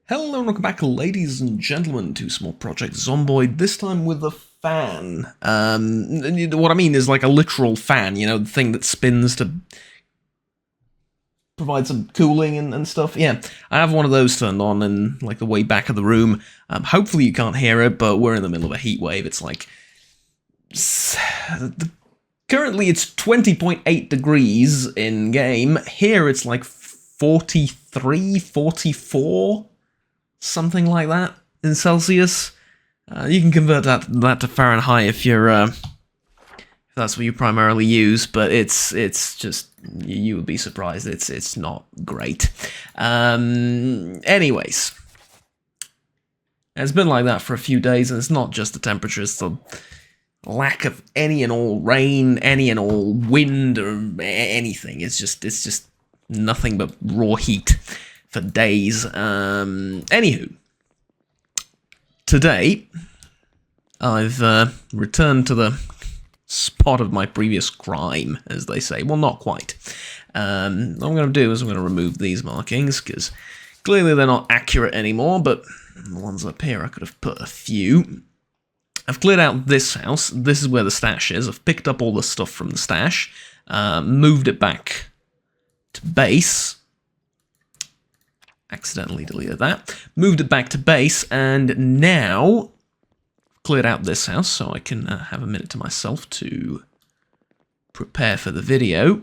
Hello and welcome back, ladies and gentlemen, to Small Project Zomboid, this time with a fan. What I mean is like a literal fan, you know, the thing that spins to provide some cooling and stuff. Yeah, I have one of those turned on in like the way back of the room. Hopefully you can't hear it, but we're in the middle of a heat wave. It's like... Currently it's 20.8 degrees in game. Here it's like 43, 44... something like that in Celsius. You can convert that to Fahrenheit if you're if that's what you primarily use, but it's just you would be surprised. It's not great. Anyways, it's been like that for a few days, and it's not just the temperature; it's the lack of any and all rain, any and all wind, or anything. It's just nothing but raw heat for days. Anywho, today I've returned to the spot of my previous crime, as they say. Well, not quite. What I'm going to do is I'm going to remove these markings, because clearly they're not accurate anymore, but the ones up here I could have put a few. I've cleared out this house. This is where the stash is. I've picked up all the stuff from the stash, moved it back to base. Accidentally deleted that. Moved it back to base, and now cleared out this house so I can have a minute to myself to prepare for the video.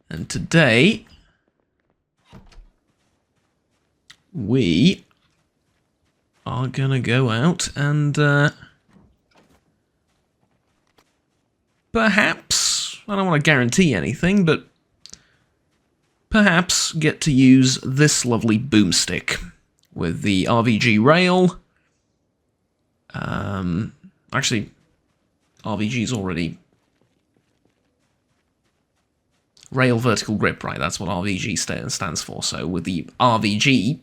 And today we are gonna go out and perhaps, I don't want to guarantee anything, but perhaps get to use this lovely boomstick with the RVG rail. Actually, RVG's already... Rail vertical grip, right, that's what RVG stands for. So with the RVG,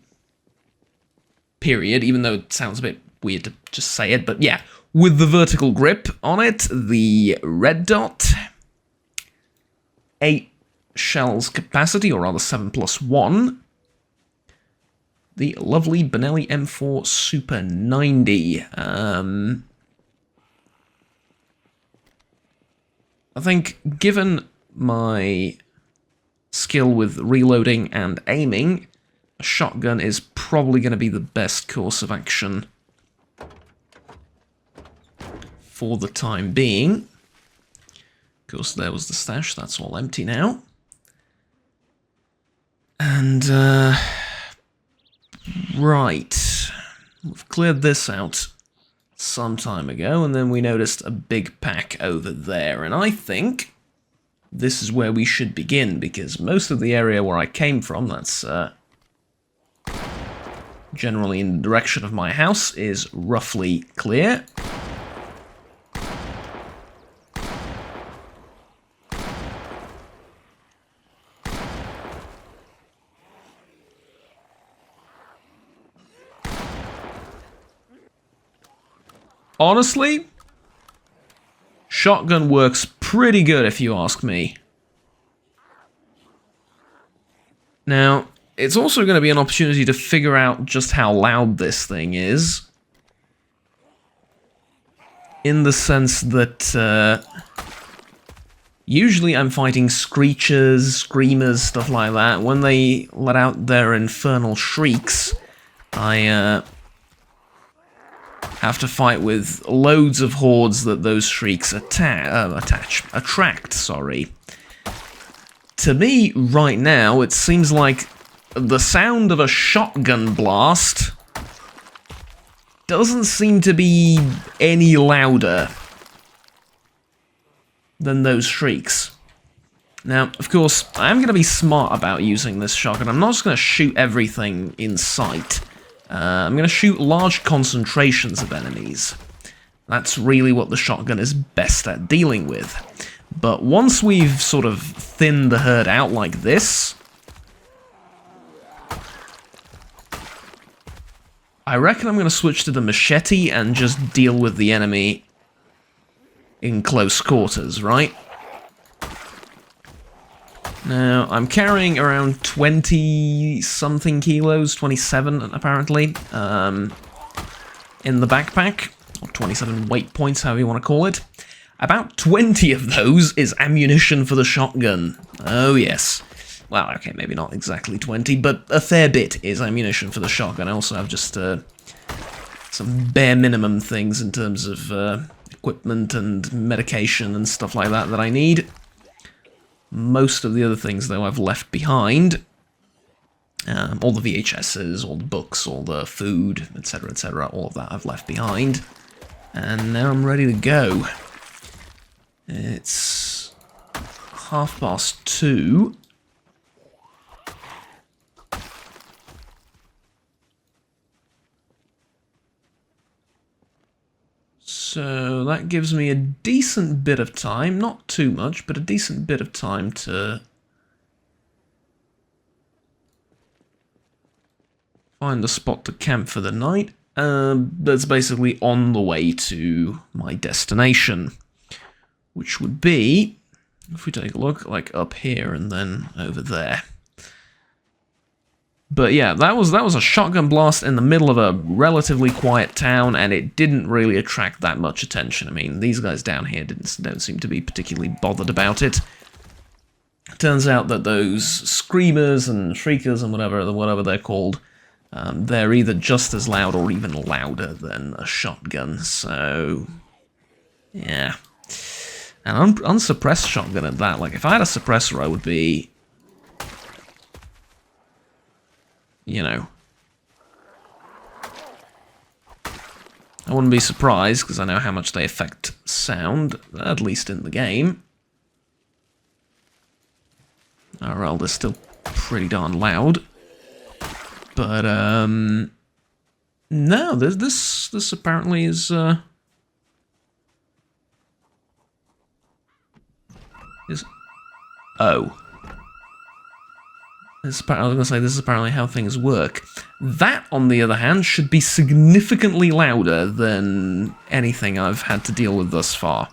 period, even though it sounds a bit weird to just say it, but yeah, with the vertical grip on it, the red dot, 8 shells capacity, or rather 7+1. The lovely Benelli M4 Super 90. I think, given my skill with reloading and aiming, a shotgun is probably going to be the best course of action for the time being. Of course, there was the stash. That's all empty now. And, right, we've cleared this out some time ago, and then we noticed a big pack over there, and I think this is where we should begin, because most of the area where I came from, that's generally in the direction of my house, is roughly clear. Honestly, shotgun works pretty good if you ask me. Now, it's also going to be an opportunity to figure out just how loud this thing is. In the sense that, usually I'm fighting screechers, screamers, stuff like that. When they let out their infernal shrieks, I, have to fight with loads of hordes that those shrieks attract, sorry. To me, right now, it seems like the sound of a shotgun blast doesn't seem to be any louder than those shrieks. Now, of course, I am going to be smart about using this shotgun. I'm not just going to shoot everything in sight. I'm going to shoot large concentrations of enemies. That's really what the shotgun is best at dealing with. But once we've sort of thinned the herd out like this, I reckon I'm going to switch to the machete and just deal with the enemy in close quarters, right? Now, I'm carrying around 20-something kilos, 27 apparently, in the backpack, or 27 weight points, however you want to call it. About 20 of those is ammunition for the shotgun. Oh yes. Well, okay, maybe not exactly 20, but a fair bit is ammunition for the shotgun. I also have just some bare minimum things in terms of equipment and medication and stuff like that that I need. Most of the other things, though, I've left behind. All the VHSs, all the books, all the food, etc., all of that I've left behind. And now I'm ready to go. It's 2:30. So that gives me a decent bit of time, not too much, but a decent bit of time to find a spot to camp for the night. That's basically on the way to my destination, which would be, if we take a look, like up here and then over there. But yeah, that was a shotgun blast in the middle of a relatively quiet town, and it didn't really attract that much attention. I mean, these guys down here don't seem to be particularly bothered about it. Turns out that those screamers and shriekers and whatever they're called, they're either just as loud or even louder than a shotgun. So yeah, an unsuppressed shotgun at that. Like if I had a suppressor, I would be, you know, I wouldn't be surprised, because I know how much they affect sound, at least in the game. Oh, well, they're still pretty darn loud. But, no, this apparently is, oh. I was going to say, this is apparently how things work. That, on the other hand, should be significantly louder than anything I've had to deal with thus far.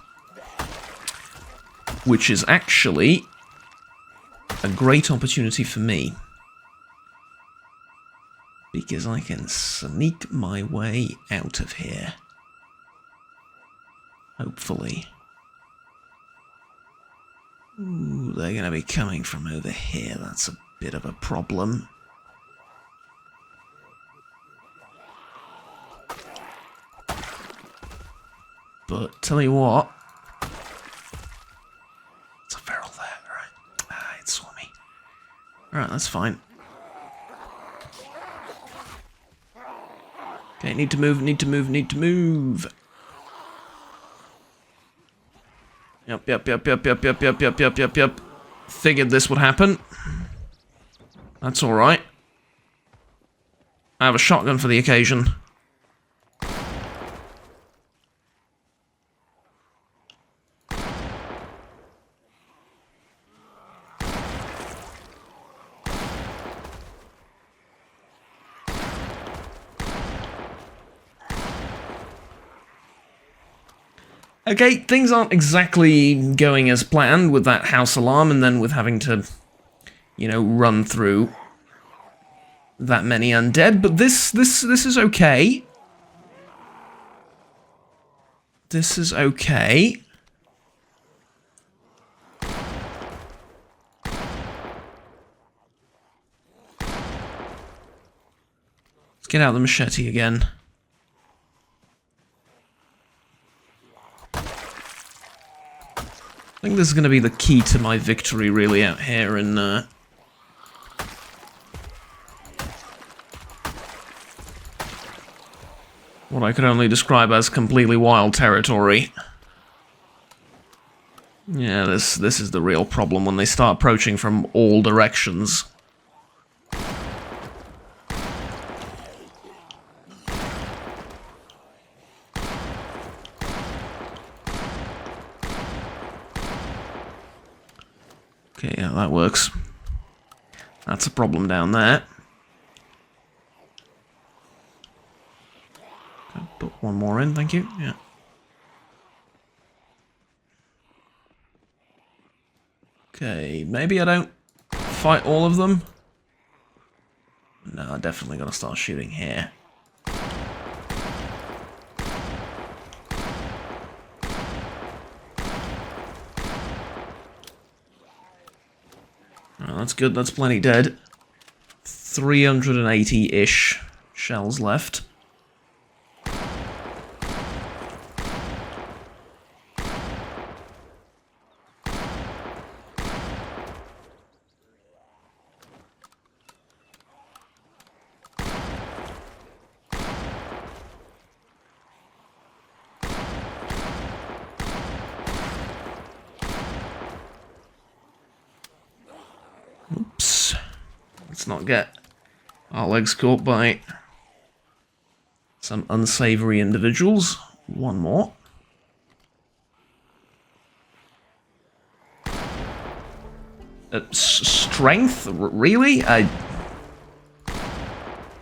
Which is actually a great opportunity for me. Because I can sneak my way out of here. Hopefully. Ooh, they're going to be coming from over here. That's a bit of a problem. But tell you what, it's a feral there, right? Ah, it saw me. Alright, that's fine. Okay, need to move, need to move, need to move. Yep. Figured this would happen. That's alright. I have a shotgun for the occasion. Okay, things aren't exactly going as planned with that house alarm, and then with having to, you know, run through that many undead, but this is okay. This is okay. Let's get out the machete again. I think this is going to be the key to my victory, really, out here in, what I could only describe as completely wild territory. Yeah, this is the real problem when they start approaching from all directions. Okay, yeah, that works. That's a problem down there. Put one more in, thank you. Yeah. Okay, maybe I don't fight all of them? No, I definitely gotta start shooting here. Oh, that's good, that's plenty dead. 380-ish shells left. Oops. Let's not get our legs caught by some unsavory individuals. One more. Strength? Really? I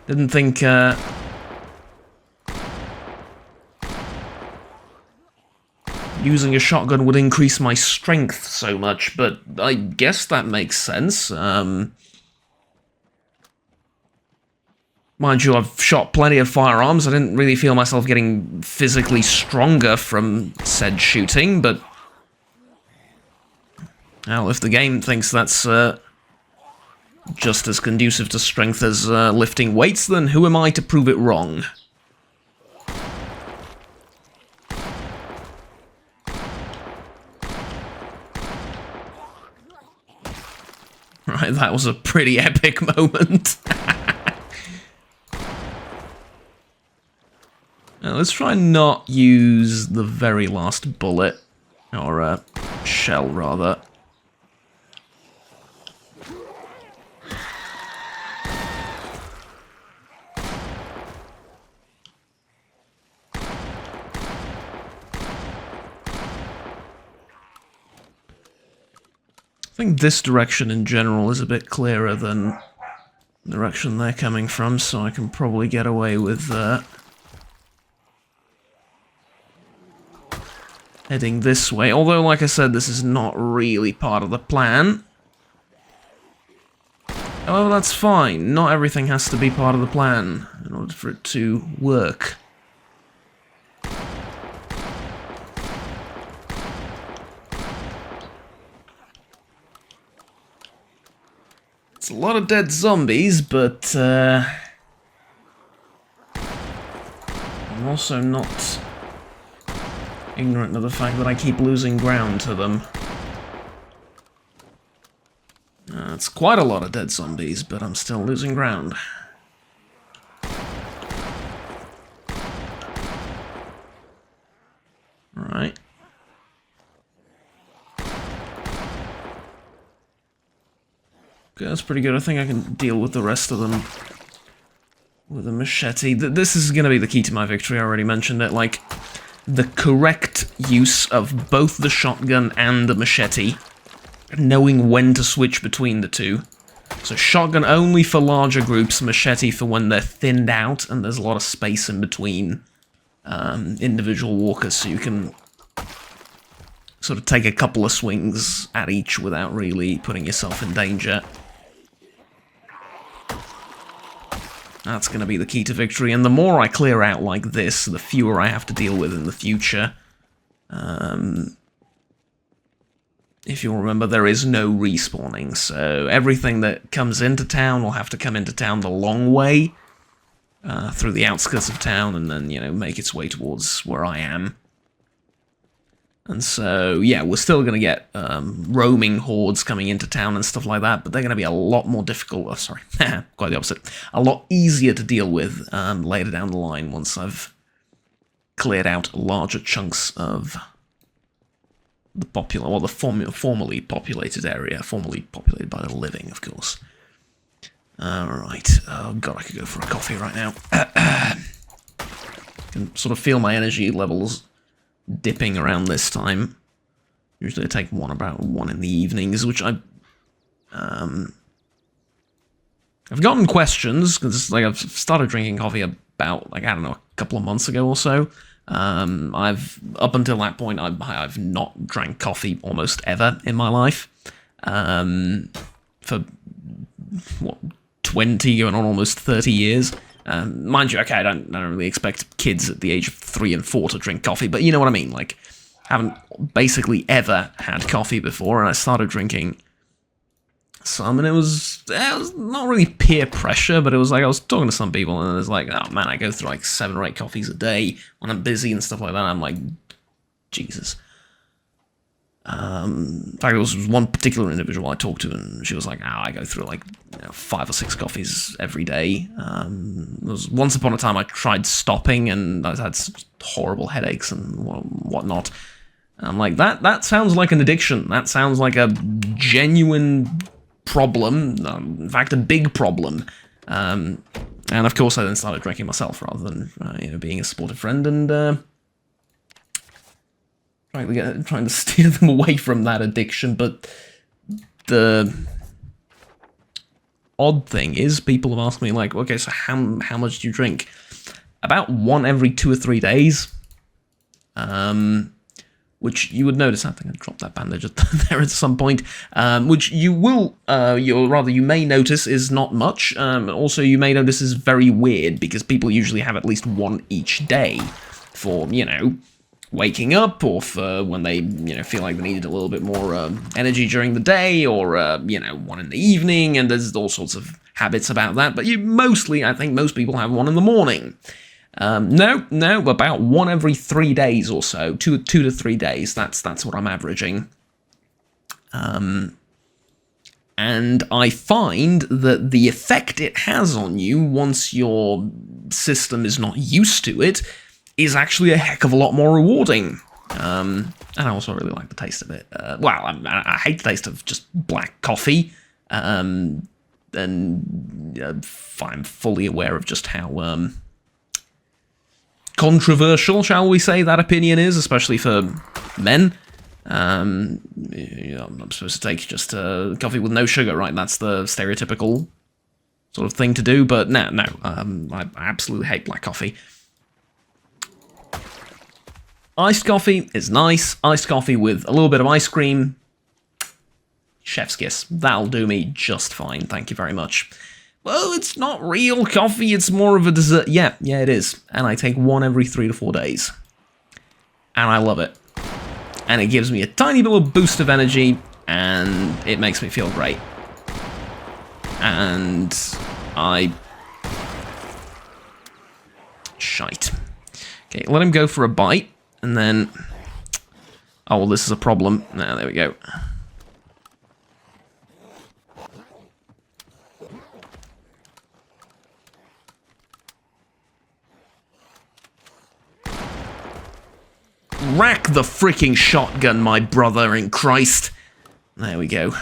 didn't think, using a shotgun would increase my strength so much, but I guess that makes sense. Mind you, I've shot plenty of firearms. I didn't really feel myself getting physically stronger from said shooting, but... well, if the game thinks that's just as conducive to strength as lifting weights, then who am I to prove it wrong? Right, that was a pretty epic moment. Now, let's try and not use the very last bullet, or shell rather. I think this direction in general is a bit clearer than the direction they're coming from, so I can probably get away with heading this way. Although, like I said, this is not really part of the plan. However, that's fine. Not everything has to be part of the plan in order for it to work. It's a lot of dead zombies, but I'm also not ignorant of the fact that I keep losing ground to them. It's quite a lot of dead zombies, but I'm still losing ground. Right. Okay, that's pretty good. I think I can deal with the rest of them with a machete. This is going to be the key to my victory. I already mentioned it. Like, the correct use of both the shotgun and the machete, knowing when to switch between the two. So shotgun only for larger groups, machete for when they're thinned out and there's a lot of space in between individual walkers, so you can sort of take a couple of swings at each without really putting yourself in danger. That's going to be the key to victory, and the more I clear out like this, the fewer I have to deal with in the future. If you'll remember, there is no respawning, so everything that comes into town will have to come into town the long way, through the outskirts of town, and then, you know, make its way towards where I am. And so, yeah, we're still going to get roaming hordes coming into town and stuff like that, but they're going to be a lot more difficult, sorry, quite the opposite, a lot easier to deal with later down the line once I've cleared out larger chunks of the popular, well, the formerly populated area, formerly populated by the living, of course. Alright, oh god, I could go for a coffee right now. I can sort of feel my energy levels dipping around this time. Usually I take about one in the evenings, which I've gotten questions, because like I've started drinking coffee about, like, I don't know, a couple of months ago or so. Up until that point, I've not drank coffee almost ever in my life, for what, 20, going on almost 30 years. Mind you, okay, I don't really expect kids at the age of 3 and 4 to drink coffee, but you know what I mean, like, haven't basically ever had coffee before, and I started drinking some, and it was not really peer pressure, but it was like I was talking to some people, and it was like, oh man, I go through like 7 or 8 coffees a day when I'm busy and stuff like that. I'm like, Jesus. In fact, there was one particular individual I talked to, and she was like, oh, I go through like 5 or 6 coffees every day. There was once upon a time I tried stopping, and I had horrible headaches and whatnot. And I'm like, that sounds like an addiction. That sounds like a genuine problem, in fact, a big problem. And of course, I then started drinking myself rather than being a supportive friend and trying to steer them away from that addiction. But the odd thing is, people have asked me like, okay, so how much do you drink? About 1 every 2 or 3 days. Which you would notice, I think I dropped that bandage there at some point, which you will, you may notice is not much. Also, you may notice is very weird, because people usually have at least 1 each day for, waking up, or for when they, feel like they needed a little bit more energy during the day, or, 1 in the evening, and there's all sorts of habits about that, but I think most people have 1 in the morning. No, about 1 every 3 days or so, 2 to 3 days. That's what I'm averaging. And I find that the effect it has on you once your system is not used to it is actually a heck of a lot more rewarding. And I also really like the taste of it. I hate the taste of just black coffee. And I'm fully aware of just how controversial, shall we say, that opinion is, especially for men. I'm supposed to take just coffee with no sugar, right? That's the stereotypical sort of thing to do, but no, I absolutely hate black coffee. Iced coffee is nice. Iced coffee with a little bit of ice cream, chef's kiss. That'll do me just fine, thank you very much. Well, it's not real coffee, it's more of a dessert. Yeah, it is. And I take 1 every 3 to 4 days. And I love it. And it gives me a tiny little boost of energy, and it makes me feel great. And shite. Okay, let him go for a bite, and then... Oh, well, this is a problem. Now, there we go. Rack the freaking shotgun, my brother in Christ. There we go.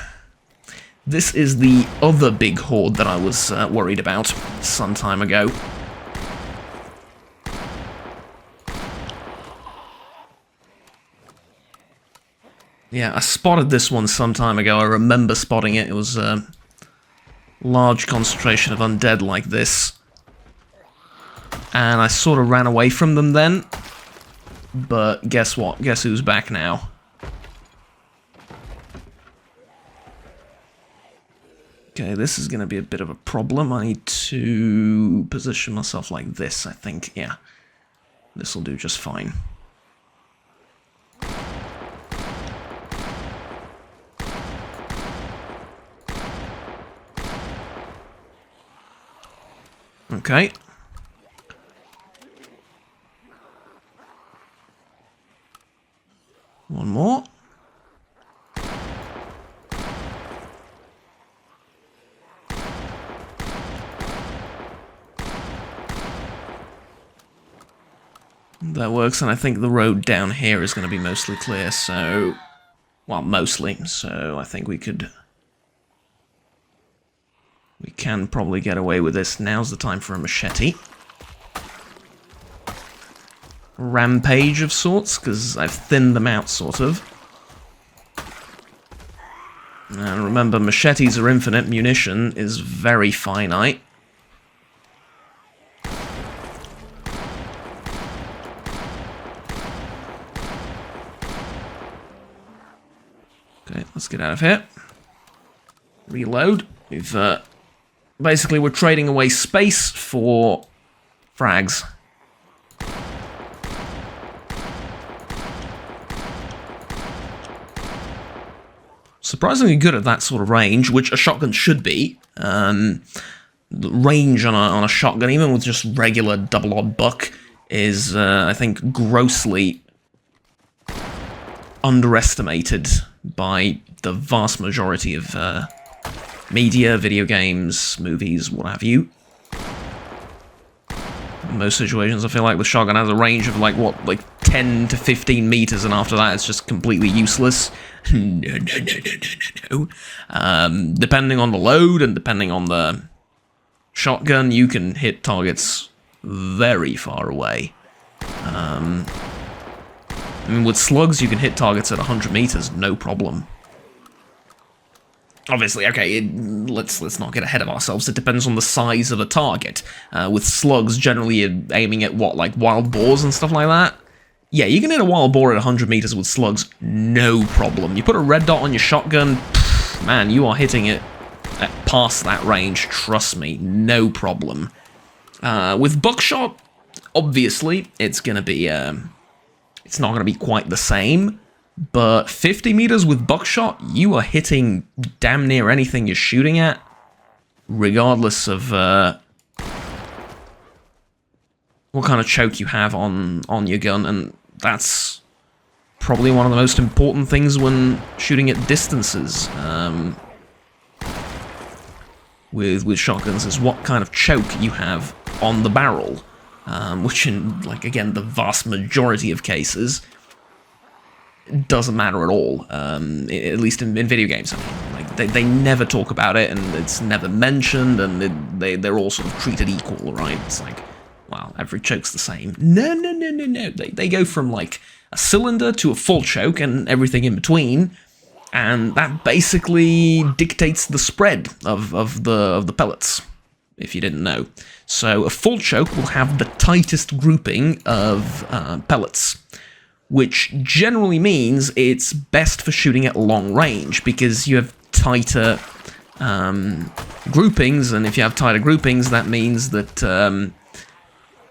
This is the other big horde that I was worried about some time ago. Yeah, I spotted this one some time ago. I remember spotting it. It was a large concentration of undead like this. And I sort of ran away from them then. But guess what? Guess who's back now? Okay, this is going to be a bit of a problem. I need to position myself like this, I think. Yeah, this will do just fine. Okay. One more. That works, and I think the road down here is going to be mostly clear, so... Well, mostly, so I think we can probably get away with this. Now's the time for a machete. Rampage of sorts, because I've thinned them out, sort of. And remember, machetes are infinite, munition is very finite. Okay, let's get out of here. Reload. We've basically we're trading away space for frags. Surprisingly good at that sort of range, which a shotgun should be. The range on a shotgun, even with just regular double-odd buck, is, I think, grossly underestimated by the vast majority of media, video games, movies, what have you. In most situations, I feel like the shotgun has a range of, like, 10 to 15 meters, and after that it's just completely useless. No. Depending on the load and depending on the shotgun, you can hit targets very far away. I mean, with slugs, you can hit targets at 100 meters, no problem. Obviously, okay, let's not get ahead of ourselves. It depends on the size of the target. With slugs, generally you're aiming at, what, like wild boars and stuff like that? Yeah, you can hit a wild boar at 100 meters with slugs, no problem. You put a red dot on your shotgun, man, you are hitting it past that range, trust me, no problem. With buckshot, obviously, it's gonna be, it's not gonna be quite the same, but 50 meters with buckshot, you are hitting damn near anything you're shooting at, regardless of, what kind of choke you have on your gun, and that's probably one of the most important things when shooting at distances with shotguns, is what kind of choke you have on the barrel, which in, like, again, the vast majority of cases doesn't matter at all, at least in video games. I mean, like, they never talk about it, and it's never mentioned, and they're all sort of treated equal, right? It's like, well, every choke's the same. No. They go from, like, a cylinder to a full choke and everything in between, and that basically dictates the spread of the pellets, if you didn't know. So a full choke will have the tightest grouping of pellets, which generally means it's best for shooting at long range, because you have tighter groupings, and if you have tighter groupings, that means that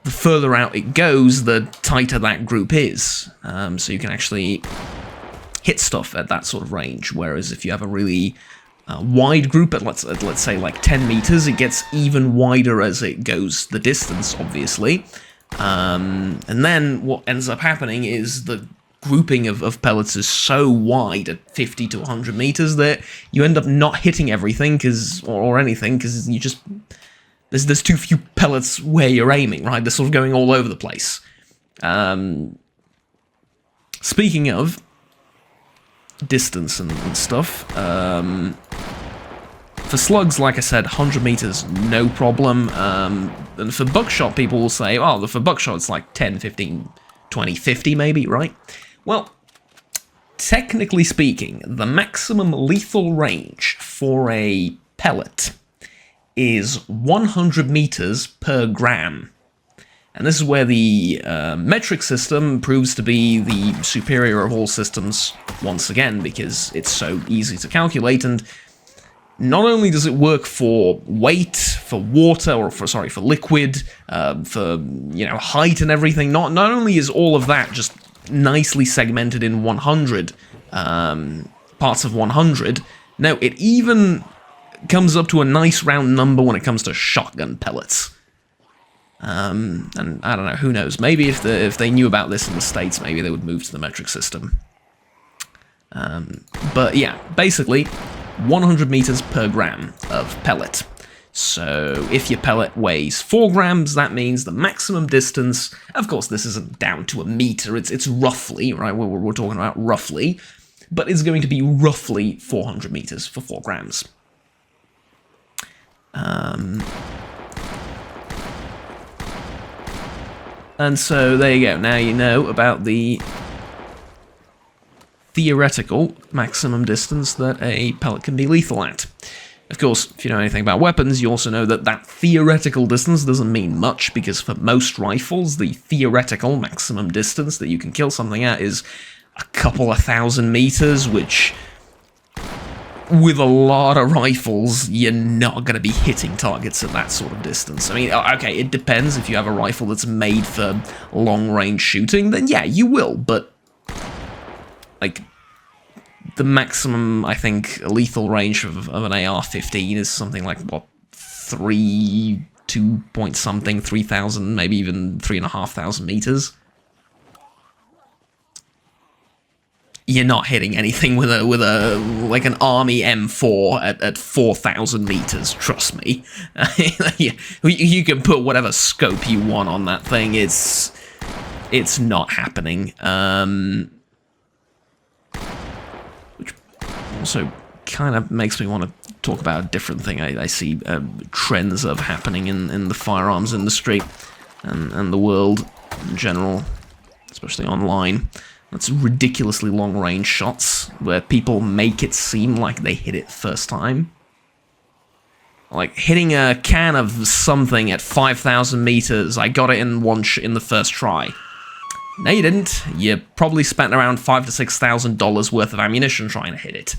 the further out it goes, the tighter that group is. So you can actually hit stuff at that sort of range, whereas if you have a really wide group at, let's say, like 10 meters, it gets even wider as it goes the distance, obviously. And then what ends up happening is the grouping of pellets is so wide at 50 to 100 meters that you end up not hitting everything, or anything, because you just... There's too few pellets where you're aiming, right? They're sort of going all over the place. Speaking of distance and stuff, for slugs, like I said, 100 meters, no problem. And for buckshot, people will say, oh, for buckshot, it's like 10, 15, 20, 50 maybe, right? Well, technically speaking, the maximum lethal range for a pellet is 100 meters per gram. And this is where the metric system proves to be the superior of all systems once again, because it's so easy to calculate, and not only does it work for weight, for water, or for liquid, for, you know, height and everything, not only is all of that just nicely segmented in 100 parts of 100, no, it even comes up to a nice round number when it comes to shotgun pellets. And I don't know, who knows, maybe if they knew about this in the States, maybe they would move to the metric system. But yeah, basically 100 meters per gram of pellet. So if your pellet weighs 4 grams, that means the maximum distance, of course this isn't down to a meter, it's roughly, right, we're talking about roughly, but it's going to be roughly 400 meters for 4 grams. And so there you go, now you know about the theoretical maximum distance that a pellet can be lethal at. Of course, if you know anything about weapons, you also know that that theoretical distance doesn't mean much, because for most rifles, the theoretical maximum distance that you can kill something at is a couple of thousand meters, which with a lot of rifles, you're not going to be hitting targets at that sort of distance. I mean, okay, it depends. If you have a rifle that's made for long-range shooting, then yeah, you will, but like, the maximum, I think, lethal range of an AR-15 is something like, what, 2 point something, 3,000, maybe even 3,500 meters. You're not hitting anything with like an army M4 at 4,000 meters. Trust me. You can put whatever scope you want on that thing. It's not happening. Which also kind of makes me want to talk about a different thing. I see trends of happening in the firearms industry and the world in general, especially online. That's ridiculously long-range shots where people make it seem like they hit it first time. Like hitting a can of something at 5,000 meters. I got it in in the first try. No, you didn't. You probably spent around $5,000 to $6,000 worth of ammunition trying to hit it.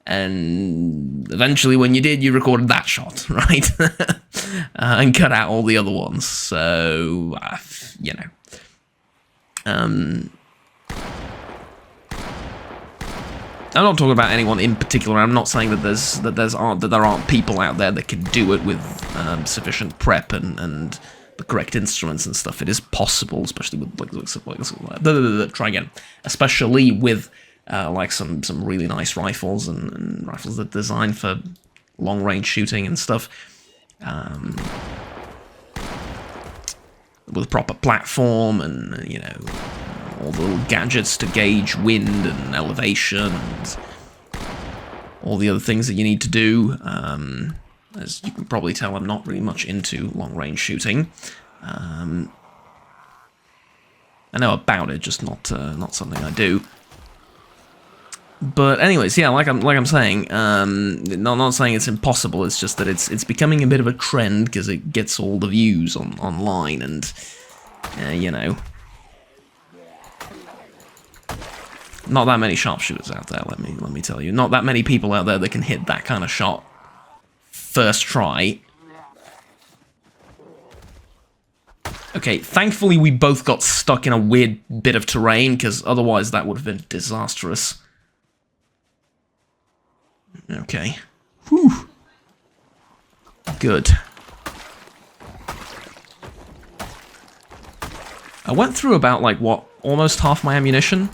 And eventually, when you did, you recorded that shot, right? And cut out all the other ones. So, you know. I'm not talking about anyone in particular. I'm not saying that there aren't people out there that can do it with sufficient prep and the correct instruments and stuff. It is possible, especially with try again. Especially with like some really nice rifles and rifles that are designed for long range shooting and stuff. With proper platform and you know. All the little gadgets to gauge wind and elevation and all the other things that you need to do. As you can probably tell, I'm not really much into long-range shooting. I know about it, just not something I do. But anyways, yeah, like I'm saying, not saying it's impossible. It's just that it's becoming a bit of a trend because it gets all the views online, and you know. Not that many sharpshooters out there, let me tell you. Not that many people out there that can hit that kind of shot first try. Okay, thankfully we both got stuck in a weird bit of terrain, because otherwise that would have been disastrous. Okay. Whew. Good. I went through about, like, what, almost half my ammunition?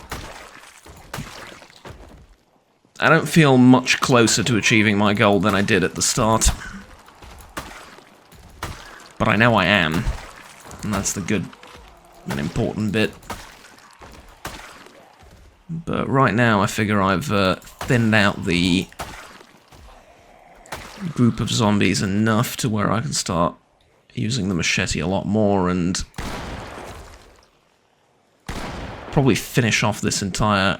I don't feel much closer to achieving my goal than I did at the start. But I know I am. And that's the good and important bit. But right now I figure I've thinned out the group of zombies enough to where I can start using the machete a lot more and probably finish off this entire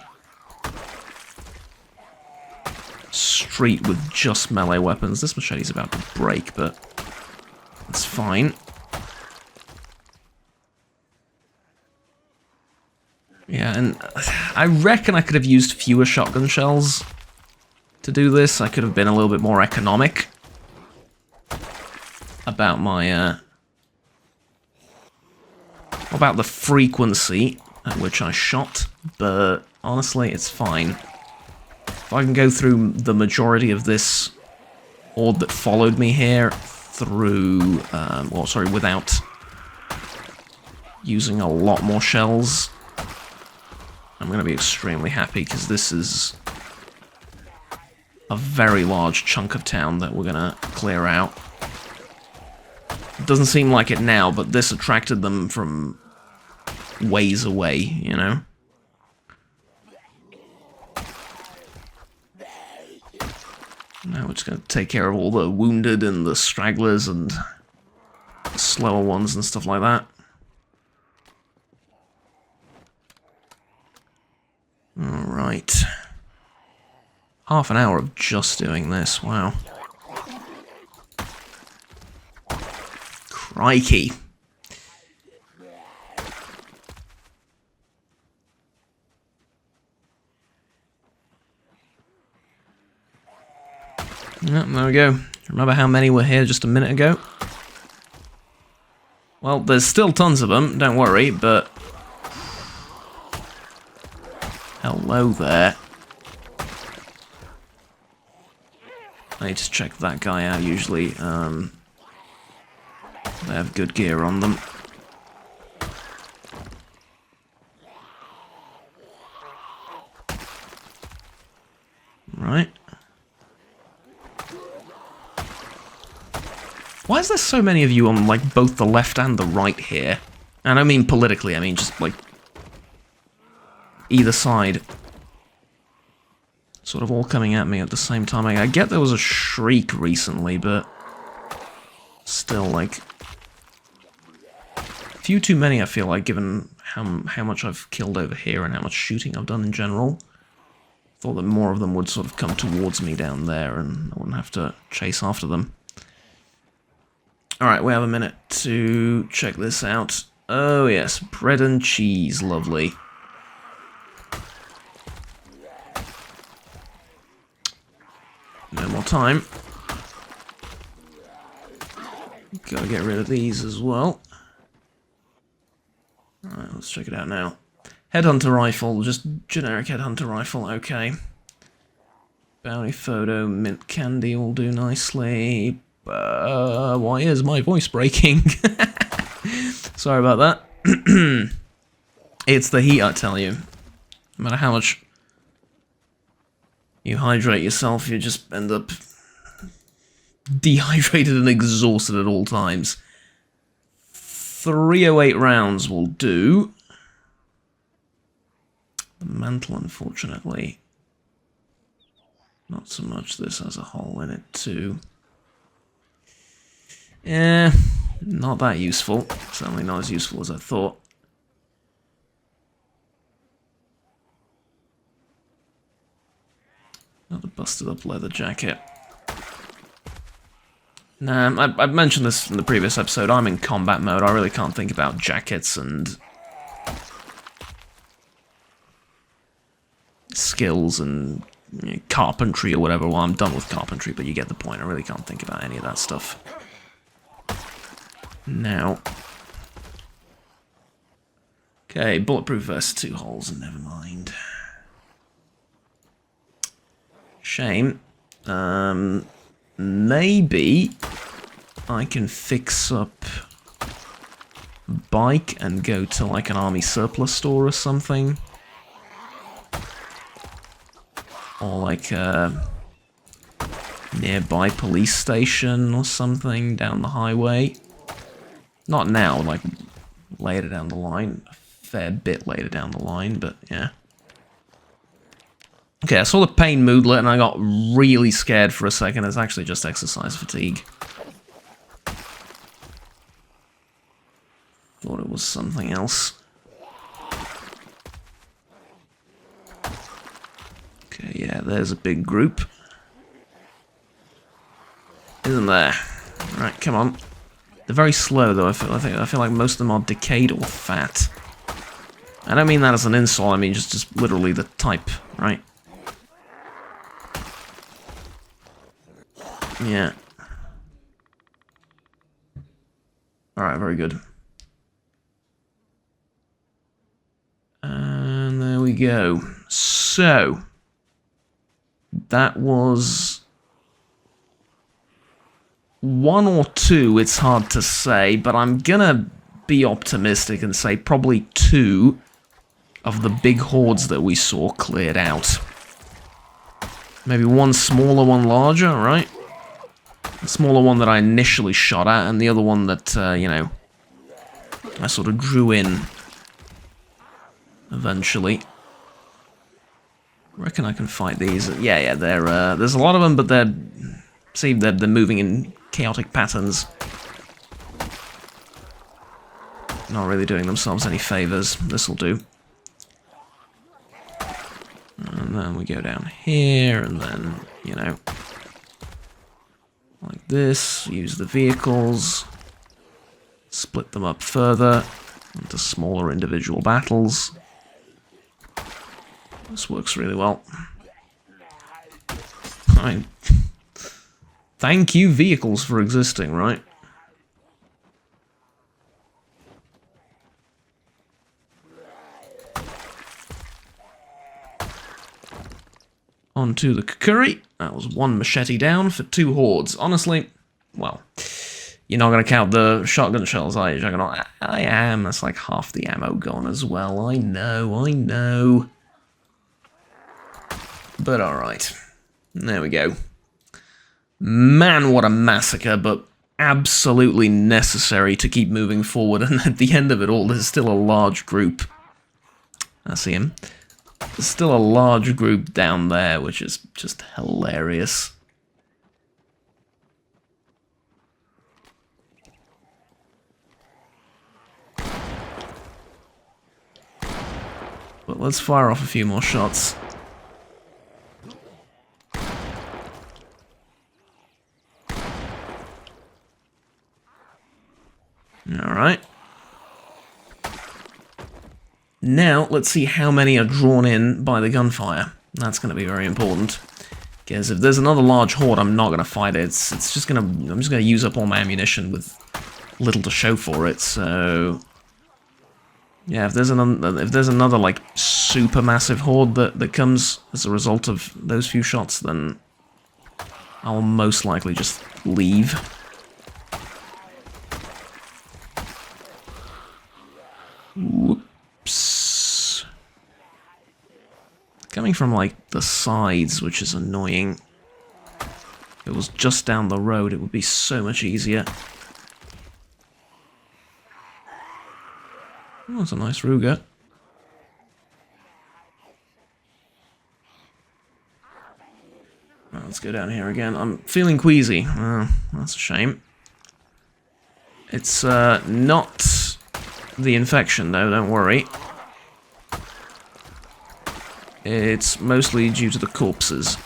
street with just melee weapons. This machete's about to break, but it's fine. Yeah, and I reckon I could have used fewer shotgun shells to do this. I could have been a little bit more economic about my about the frequency at which I shot, but honestly, it's fine. If I can go through the majority of this horde that followed me here through, well, sorry, without using a lot more shells, I'm going to be extremely happy, because this is a very large chunk of town that we're going to clear out. It doesn't seem like it now, but this attracted them from ways away, you know? Now we're just going to take care of all the wounded and the stragglers and the slower ones and stuff like that. Alright. Half an hour of just doing this, wow. Crikey. Yep, there we go. Remember how many were here just a minute ago? Well, there's still tons of them, don't worry, but... Hello there. I need to check that guy out, usually. They have good gear on them. Right. Why is there so many of you on, like, both the left and the right here? And I don't mean politically, I mean just, like, either side. Sort of all coming at me at the same time. I get there was a shriek recently, but still, like, a few too many, I feel like, given how much I've killed over here and how much shooting I've done in general. Thought that more of them would sort of come towards me down there and I wouldn't have to chase after them. Alright, we have a minute to check this out. Oh yes, bread and cheese, lovely. No more time. Gotta get rid of these as well. Alright, let's check it out now. Headhunter rifle, just generic headhunter rifle, okay. Bounty photo, mint candy will do nicely. Why is my voice breaking? Sorry about that. It's the heat, I tell you. No matter how much you hydrate yourself, you just end up dehydrated and exhausted at all times. 308 rounds will do. The mantle, unfortunately. Not so much. This has a hole in it, too. Yeah, not that useful. Certainly not as useful as I thought. Another busted up leather jacket. Nah, I mentioned this in the previous episode. I'm in combat mode. I really can't think about jackets and skills and carpentry or whatever. Well, I'm done with carpentry, but you get the point. I really can't think about any of that stuff. Now. Okay, bulletproof vest, 2 holes, never mind. Shame. Maybe I can fix up bike and go to like an army surplus store or something. Or like a nearby police station or something down the highway. Not now, like later down the line. A fair bit later down the line, but yeah. Okay, I saw the pain moodlet and I got really scared for a second. It's actually just exercise fatigue. Thought it was something else. Okay, yeah, there's a big group. Isn't there? Right, come on. They're very slow though. I feel like most of them are decayed or fat. I don't mean that as an insult. I mean just literally the type, right? Yeah. Alright, very good. And there we go. So, that was 1 or 2, it's hard to say, but I'm gonna be optimistic and say probably 2 of the big hordes that we saw cleared out. Maybe 1 smaller, 1 larger, right? The smaller one that I initially shot at, and the other one that, you know, I sort of drew in eventually. I reckon I can fight these. Yeah, they're, there's a lot of them, but they're moving in chaotic patterns. Not really doing themselves any favors. This'll do. And then we go down here, and then, you know, like this, use the vehicles, split them up further into smaller individual battles. This works really well. I mean, Thank you, vehicles, for existing, right? Onto the Kukuri. That was one machete down for 2 hordes. Honestly, well, you're not going to count the shotgun shells, are you, Juggernaut? I am. That's like half the ammo gone as well. I know. But alright. There we go. Man, what a massacre, but absolutely necessary to keep moving forward. And at the end of it all, there's still a large group. I see him. There's still a large group down there, which is just hilarious. But let's fire off a few more shots. Alright. Now, let's see how many are drawn in by the gunfire. That's going to be very important. Because if there's another large horde, I'm not going to fight it. It's just going to... I'm just going to use up all my ammunition with little to show for it, so... Yeah, if there's another, like, super massive horde that comes as a result of those few shots, then I'll most likely just leave. Whoops. Coming from, like, the sides, which is annoying. If it was just down the road, it would be so much easier. Oh, that's a nice Ruger. Well, let's go down here again. I'm feeling queasy. Oh, that's a shame. It's not the infection, though, don't worry. It's mostly due to the corpses.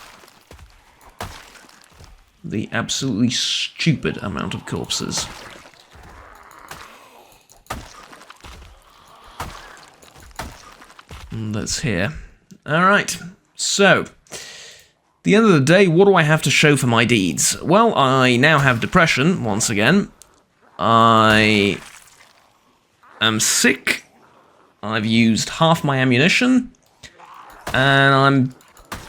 The absolutely stupid amount of corpses. That's here. Alright, so, at the end of the day, what do I have to show for my deeds? Well, I now have depression, once again. I am sick. I've used half my ammunition. And I'm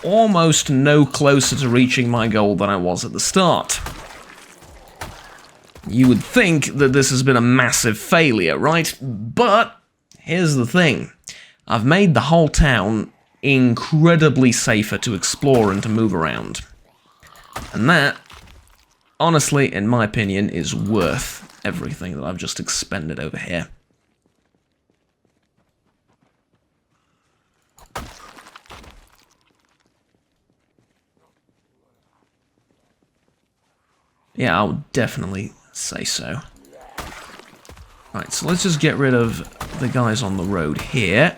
almost no closer to reaching my goal than I was at the start. You would think that this has been a massive failure, right? But here's the thing. I've made the whole town incredibly safer to explore and to move around. And that, honestly, in my opinion, is worth everything that I've just expended over here. Yeah, I would definitely say so. Right, so let's just get rid of the guys on the road here.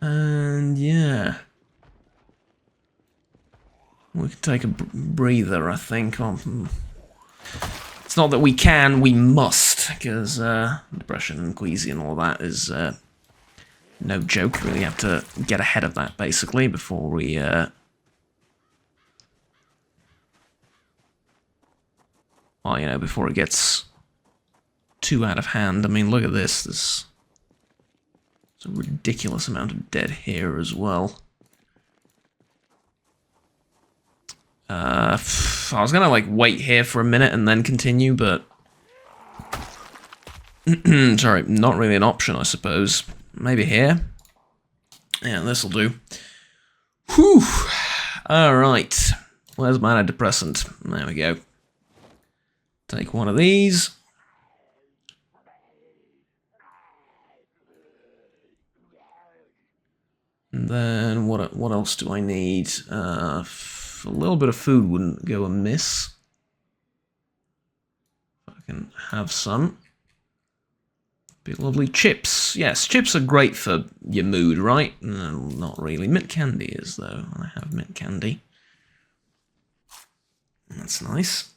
And yeah, we can take a breather, I think. It's not that we can, we must, because depression and queasy and all that is no joke. You really have to get ahead of that, basically, before we... well, you know, before it gets too out of hand. I mean, look at this. There's a ridiculous amount of dead here as well. I was gonna, like, wait here for a minute and then continue, but... sorry, not really an option, I suppose. Maybe here? Yeah, this'll do. Whew! Alright. Where's my antidepressant? There we go. Take one of these. And then, what else do I need? A little bit of food wouldn't go amiss. If I can have some. Big lovely chips. Yes, chips are great for your mood, right? No, not really. Mint candy is, though. I have mint candy. That's nice.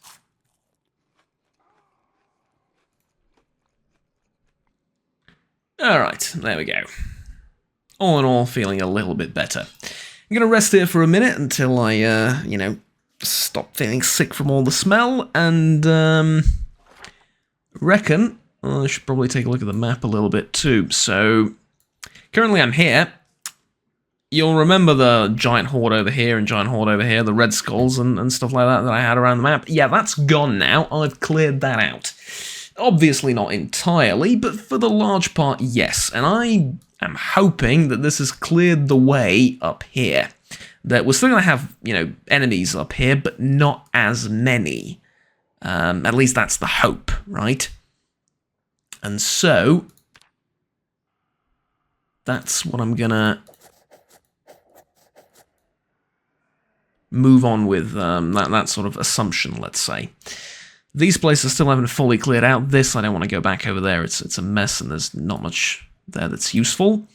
Alright, there we go. All in all, feeling a little bit better. I'm going to rest here for a minute until I, you know, stop feeling sick from all the smell, and, reckon I should probably take a look at the map a little bit too. So, currently I'm here. You'll remember the giant horde over here and giant horde over here, the red skulls and stuff like that I had around the map. Yeah, that's gone now. I've cleared that out. Obviously not entirely, but for the large part, yes. And I am hoping that this has cleared the way up here. That we're still going to have, you know, enemies up here, but not as many. At least that's the hope, right? And so, that's what I'm gonna move on with, that sort of assumption, let's say. These places still haven't fully cleared out. This, I don't want to go back over there. It's a mess and there's not much there that's useful.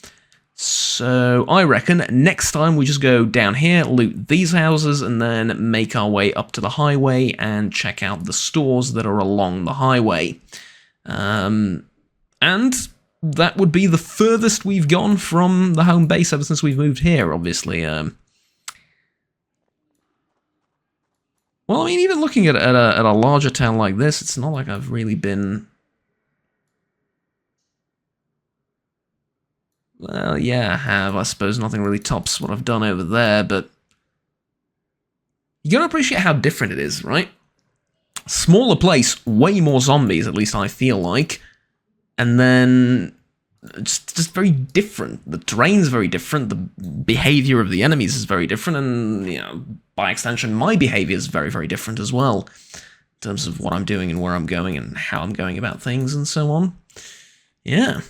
So, I reckon next time we just go down here, loot these houses, and then make our way up to the highway and check out the stores that are along the highway. And that would be the furthest we've gone from the home base ever since we've moved here, obviously. Well, I mean, even looking at a larger town like this, it's not like I've really been... Well, yeah, I have. I suppose nothing really tops what I've done over there, but... You gotta appreciate how different it is, right? Smaller place, way more zombies, at least I feel like. And then, just very different. The terrain's very different, the behavior of the enemies is very different, and, you know, by extension, my behavior is very, very different as well. In terms of what I'm doing and where I'm going and how I'm going about things and so on. Yeah.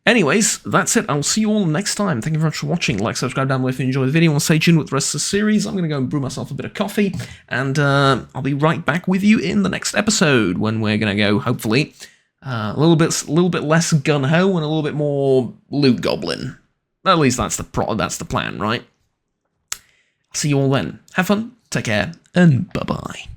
Anyways, that's it. I'll see you all next time. Thank you very much for watching. Like, subscribe down below if you enjoyed the video, and stay tuned with the rest of the series. I'm going to go and brew myself a bit of coffee, and I'll be right back with you in the next episode, when we're going to go, hopefully, a little bit less gun-ho and a little bit more loot goblin. At least that's the plan, right? See you all then. Have fun, take care, and bye-bye.